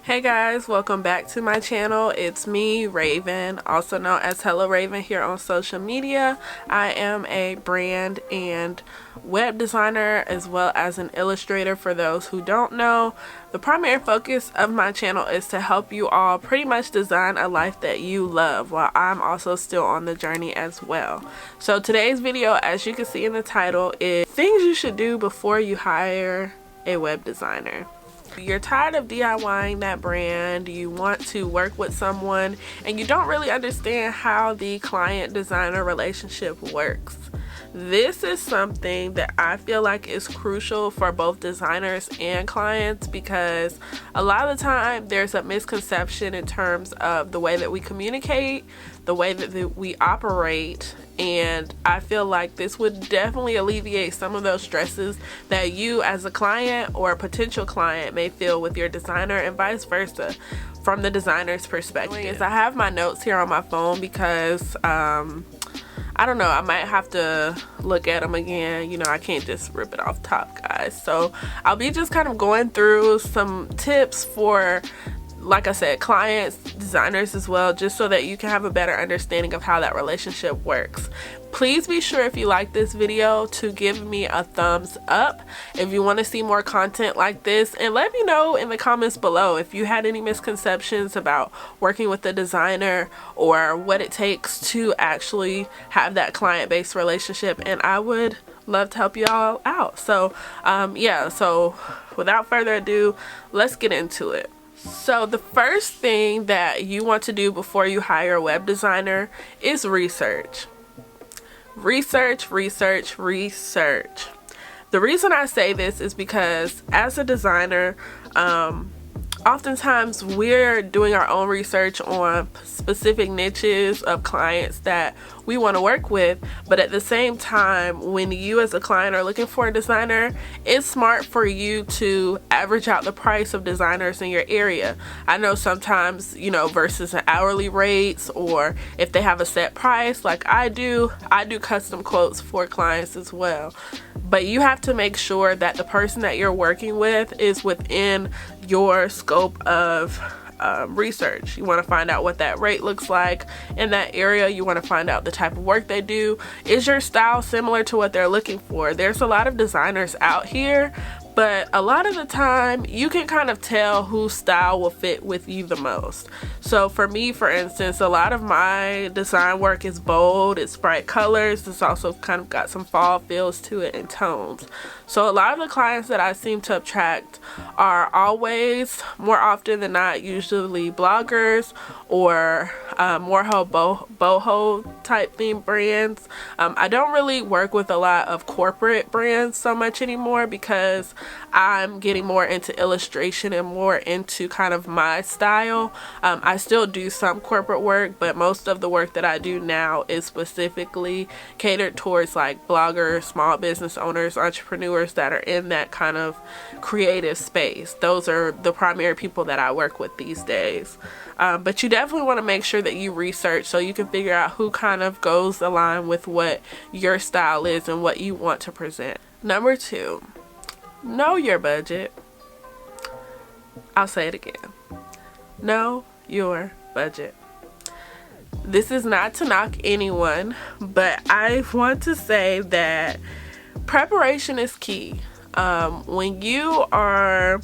Hey guys, welcome back to my channel. It's me, Raven, also known as Hello Raven here on social media. I am a brand and web designer as well as an illustrator for those who don't know. The primary focus of my channel is to help you all pretty much design a life that you love while I'm also still on the journey as well. So today's video, as you can see in the title, is things you should do before you hire a web designer. You're tired of DIYing that brand, you want to work with someone, and you don't really understand how the client-designer relationship works. This is something that I feel like is crucial for both designers and clients, because a lot of the time there's a misconception in terms of the way that we communicate, the way that we operate, and I feel like this would definitely alleviate some of those stresses that you as a client or a potential client may feel with your designer, and vice versa from the designer's perspective. I have my notes here on my phone because I don't know, I might have to look at them again. You know, I can't just rip it off top, guys. So I'll be just kind of going through some tips for, like I said, clients, designers as well, just so that you can have a better understanding of how that relationship works. Please be sure, if you like this video, to give me a thumbs up if you want to see more content like this, and let me know in the comments below if you had any misconceptions about working with a designer or what it takes to actually have that client-based relationship, and I would love to help you all out. So yeah, so without further ado, let's get into it. So the first thing that you want to do before you hire a web designer is research. Research, research, research. The reason I say this is because as a designer, oftentimes we're doing our own research on specific niches of clients that we want to work with, but at the same time, when you as a client are looking for a designer, it's smart for you to average out the price of designers in your area. I know sometimes, you know, versus an hourly rates, or if they have a set price like I do custom quotes for clients as well. But you have to make sure that the person that you're working with is within your scope of research. You want to find out what that rate looks like in that area. You want to find out the type of work they do. Is your style similar to what they're looking for? There's a lot of designers out here, but a lot of the time you can kind of tell whose style will fit with you the most. So for me, for instance, a lot of my design work is bold, it's bright colors, it's also kind of got some fall feels to it and tones. So a lot of the clients that I seem to attract are always, more often than not, usually bloggers or more boho type theme brands. I don't really work with a lot of corporate brands so much anymore, because I'm getting more into illustration and more into kind of my style. I still do some corporate work, but most of the work that I do now is specifically catered towards like bloggers, small business owners, entrepreneurs that are in that kind of creative space. Those are the primary people that I work with these days. But you definitely want to make sure that you research so you can figure out who kind of goes along with what your style is and what you want to present. Number 2, know your budget. I'll say it again. Know your budget. This is not to knock anyone, but I want to say that preparation is key. When you are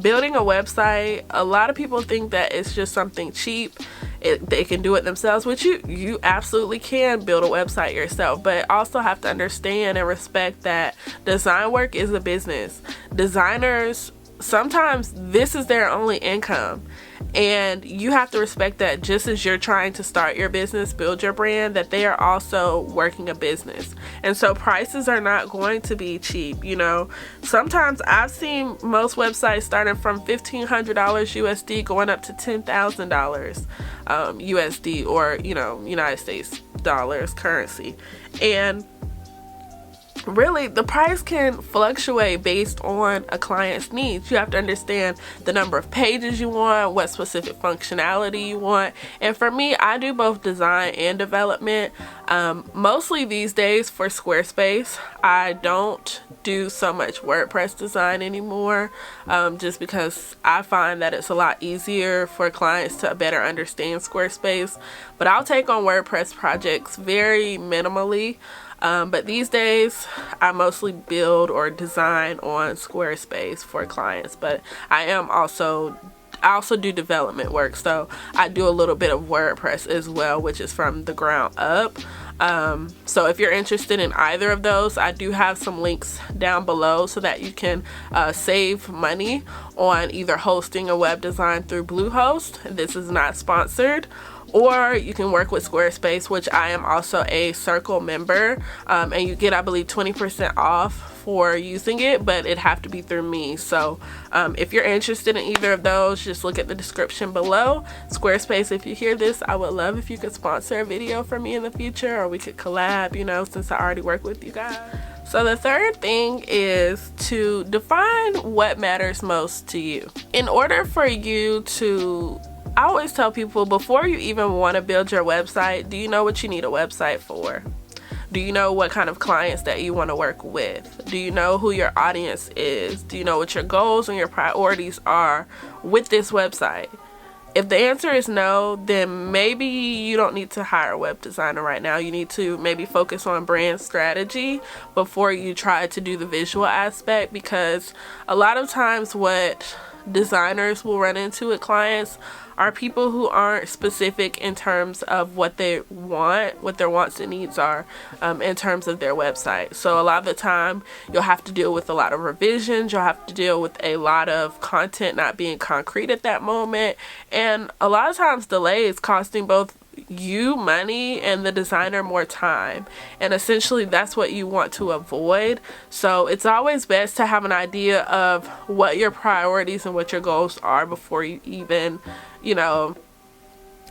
building a website, a lot of people think that it's just something cheap. They can do it themselves, which you absolutely can build a website yourself, but also have to understand and respect that design work is a business. Designers, sometimes this is their only income, and you have to respect that just as you're trying to start your business, build your brand, that they are also working a business. And so prices are not going to be cheap. You know, sometimes I've seen most websites starting from $1,500 USD going up to $10,000 USD, or, you know, United States dollars currency. And really the price can fluctuate based on a client's needs. You have to understand the number of pages you want, what specific functionality you want. And for me, I do both design and development. Mostly these days for Squarespace. I don't do so much WordPress design anymore, just because I find that it's a lot easier for clients to better understand Squarespace. But I'll take on WordPress projects very minimally. But these days, I mostly build or design on Squarespace for clients. But I also do development work, so I do a little bit of WordPress as well, which is from the ground up. So if you're interested in either of those, I do have some links down below so that you can save money on either hosting a web design through Bluehost. This is not sponsored. Or you can work with Squarespace, which I am also a Circle member, and you get, I believe, 20% off for using it, but it'd have to be through me. So if you're interested in either of those, just look at the description below. Squarespace, if you hear this, I would love if you could sponsor a video for me in the future, or we could collab, you know, since I already work with you guys. So the third thing is to define what matters most to you. In order for you to, I always tell people, before you even want to build your website, do you know what you need a website for? Do you know what kind of clients that you want to work with? Do you know who your audience is? Do you know what your goals and your priorities are with this website? If the answer is no, then maybe you don't need to hire a web designer right now. You need to maybe focus on brand strategy before you try to do the visual aspect, because a lot of times what designers will run into with clients are people who aren't specific in terms of what they want, what their wants and needs are in terms of their website. So a lot of the time you'll have to deal with a lot of revisions, you'll have to deal with a lot of content not being concrete at that moment, and a lot of times delays costing both you money and the designer more time, and essentially that's what you want to avoid. So it's always best to have an idea of what your priorities and what your goals are before you even, you know,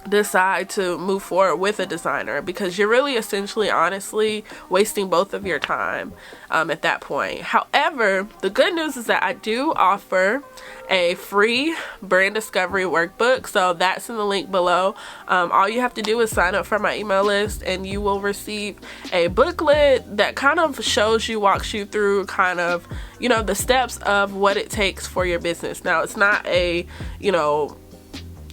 decide to move forward with a designer, because you're really essentially honestly wasting both of your time at that point. However, the good news is that I do offer a free brand discovery workbook, so that's in the link below. All you have to do is sign up for my email list and you will receive a booklet that kind of shows you, walks you through kind of, you know, the steps of what it takes for your business. Now, it's not a, you know,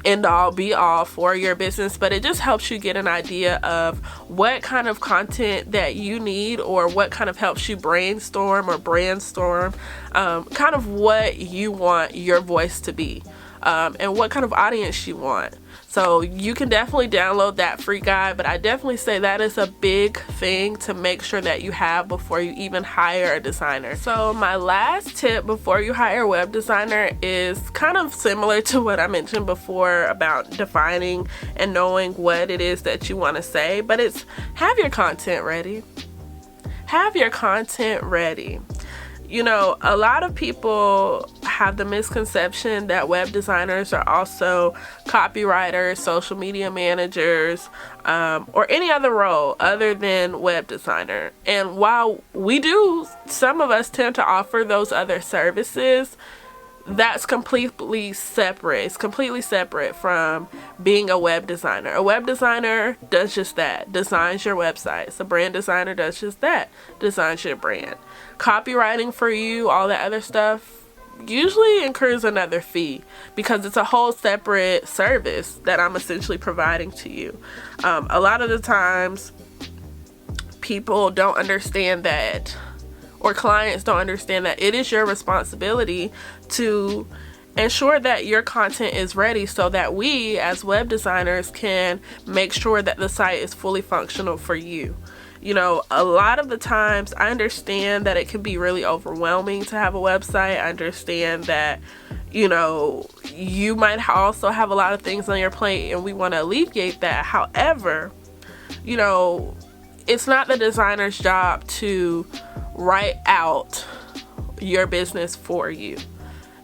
end all be all for your business, but it just helps you get an idea of what kind of content that you need, or what kind of helps you brainstorm or brandstorm kind of what you want your voice to be, and what kind of audience you want. So you can definitely download that free guide, but I definitely say that is a big thing to make sure that you have before you even hire a designer. So my last tip before you hire a web designer is kind of similar to what I mentioned before about defining and knowing what it is that you want to say, but it's have your content ready. Have your content ready. You know, a lot of people have the misconception that web designers are also copywriters, social media managers, or any other role other than web designer. And while we do, some of us tend to offer those other services, that's completely separate. It's completely separate from being a web designer. A web designer does just that, designs your websites. A brand designer does just that, designs your brand. Copywriting for you, all that other stuff, usually incurs another fee because it's a whole separate service that I'm essentially providing to you. A lot of the times people don't understand that, or clients don't understand that it is your responsibility to ensure that your content is ready so that we as web designers can make sure that the site is fully functional for you. You know, a lot of the times I understand that it can be really overwhelming to have a website. I understand that, you know, you might also have a lot of things on your plate and we want to alleviate that. However, you know, it's not the designer's job to write out your business for you.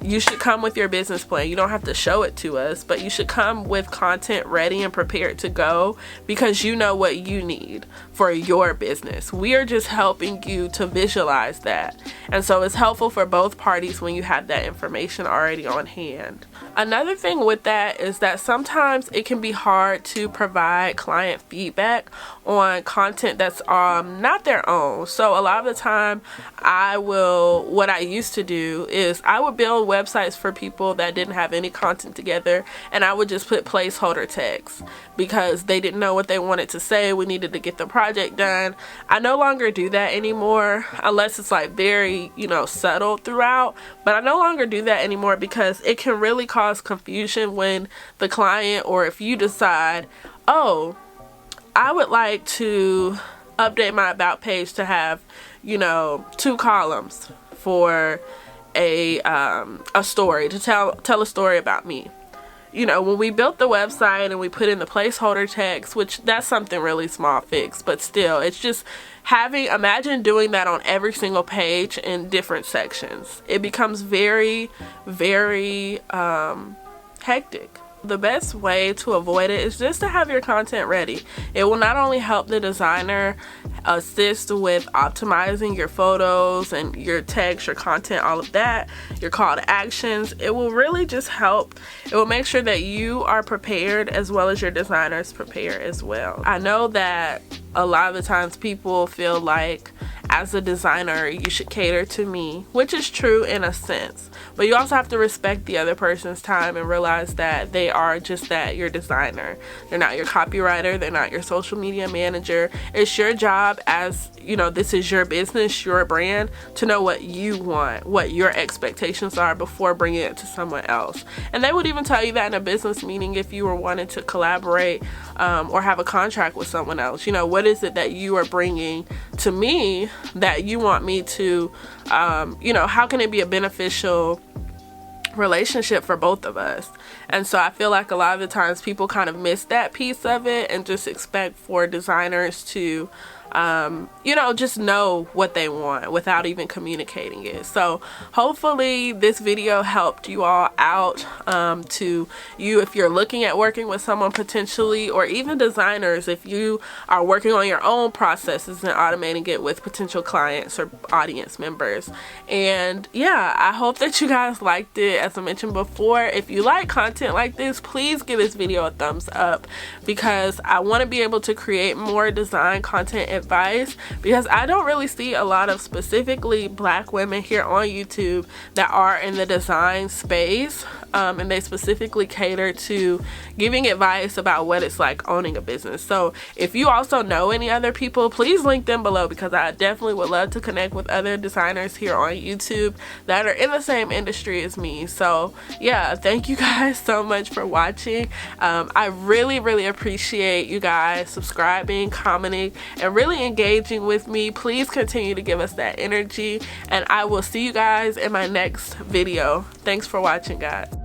you should come with your business plan. You don't have to show it to us, but you should come with content ready and prepared to go, because you know what you need for your business. We are just helping you to visualize that. And so it's helpful for both parties when you have that information already on hand. Another thing with that is that sometimes it can be hard to provide client feedback on content that's not their own. So a lot of the time what I used to do is I would build websites for people that didn't have any content together, and I would just put placeholder text because they didn't know what they wanted to say. We needed to get the project done. I no longer do that anymore, unless it's like very, subtle throughout, but I no longer do that anymore because it can really cause confusion when the client, or if you decide, oh, I would like to update my about page to have 2 columns for a story, to tell a story about me. When we built the website and we put in the placeholder text, which that's something really small fix, but still, it's just imagine doing that on every single page in different sections. It becomes very, very hectic. The best way to avoid it is just to have your content ready. It will not only help the designer assist with optimizing your photos and your text, your content, all of that, your call to actions. It will really just help. It will make sure that you are prepared as well as your designer is prepared as well. I know that a lot of the times people feel like as a designer you should cater to me, which is true in a sense, but you also have to respect the other person's time and realize that they are just that, your designer. They're not your copywriter, they're not your social media manager. It's your job, as this is your business, your brand, to know what you want, what your expectations are before bringing it to someone else. And they would even tell you that in a business meeting if you were wanting to collaborate or have a contract with someone else. What is it that you are bringing to me that you want me to, how can it be a beneficial relationship for both of us? And so I feel like a lot of the times people kind of miss that piece of it and just expect for designers to just know what they want without even communicating it. So hopefully this video helped you all out, if you're looking at working with someone potentially, or even designers, if you are working on your own processes and automating it with potential clients or audience members. And yeah, I hope that you guys liked it. As I mentioned before, if you like content like this, please give this video a thumbs up, because I want to be able to create more design content advice, because I don't really see a lot of specifically Black women here on YouTube that are in the design space, and they specifically cater to giving advice about what it's like owning a business. So if you also know any other people, please link them below, because I definitely would love to connect with other designers here on YouTube that are in the same industry as me. So yeah, thank you guys so much for watching. I really appreciate you guys subscribing, commenting, and really engaging with me. Please continue to give us that energy, and I will see you guys in my next video. Thanks for watching, guys.